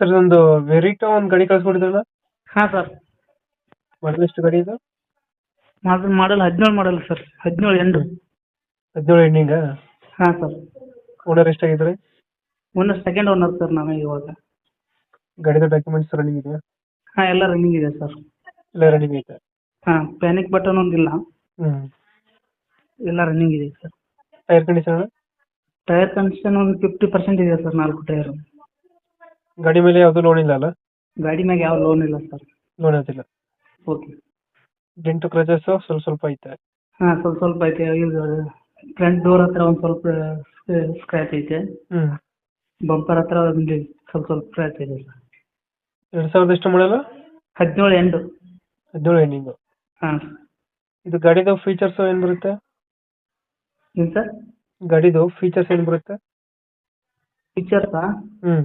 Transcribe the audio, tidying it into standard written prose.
Sir ಇದೊಂದು ವೆರಿಟೋ ಒಂದು ಗಾಡಿ ಕಳಿಸ್ಕೊಟ್ಟಿದ್ರಲ್ಲ, ಹಾಂ ಸರ್. ಮಾಡಲ್ ಎಷ್ಟು ಗಾಡಿ ಇದು? Model 17 model sir, 17 end. 17 ಎಂಡಿಂಗಾ? ಹಾಂ ಸರ್. ಓನರ್ ಎಷ್ಟಾಗಿದ್ದಾರೆ? ಸೆಕೆಂಡ್ ಓನರ್ ಸರ್ ನಾವೇ ಇವಾಗ. ಗಾಡಿದ ಡಾಕ್ಯುಮೆಂಟ್ಸ್ ರನ್ನಿಂಗ್ ಇದೆಯಾ? ಹಾಂ, ಎಲ್ಲ ರನ್ನಿಂಗ್ ಇದೆ ಸರ್. ಎಲ್ಲ ರನ್ನಿಂಗ್ ಐತೆ? ಹಾಂ, ಪ್ಯಾನಿಕ್ ಬಟನ್ ಒಂದಿಲ್ಲ, ಹ್ಞೂ. ಎಲ್ಲ ರನ್ನಿಂಗ್ ಇದೆ sir. Tyre condition? Tyre condition ಒಂದು 50% ಇದೆ ಸರ್, 4 ಟೈರು. ಗಾಡಿ ಮೇಲೆ ಯಾವುದು ಲೋನ್ ಇಲ್ಲ ಅಲ್ಲ? ಗಾಡಿ ಮ್ಯಾಗ ಯಾವ ಲೋನ್ ಇಲ್ಲ ಸರ್. ಲೋನ್ ಐತಿಲ್ಲ. ಓಕೆ. ಡೆಂಟು ಕ್ರಚಸ್ ಸ್ವಲ್ಪ ಐತೆ? ಹಾಂ, ಸ್ವಲ್ಪ ಐತೆ. ಇದು ಫ್ರಂಟ್ ಡೋರ್ ಹತ್ರ ಒಂದು ಸ್ವಲ್ಪ ಸ್ಕ್ರ್ಯಾಚ್ ಐತೆ. ಹ್ಞೂ. ಬಂಪರ್ ಹತ್ರ ಒಂದು ಸ್ವಲ್ಪ ಸ್ಕ್ರ್ಯಾಚ್ ಇದೆ ಸರ್. 2000 ಎಷ್ಟು ಮಾಡಲ್ಲ? 17 ಎಂಡು. 17 ಎಂಡಿಂಗು. ಹಾಂ. ಇದು ಗಾಡಿದು ಫೀಚರ್ಸ್ ಏನು ಬರುತ್ತೆ? ಏನು ಸರ್? ಗಾಡಿದು ಫೀಚರ್ಸ್ ಏನು ಬರುತ್ತೆ? ಫೀಚರ್ಸಾ? ಹ್ಞೂ.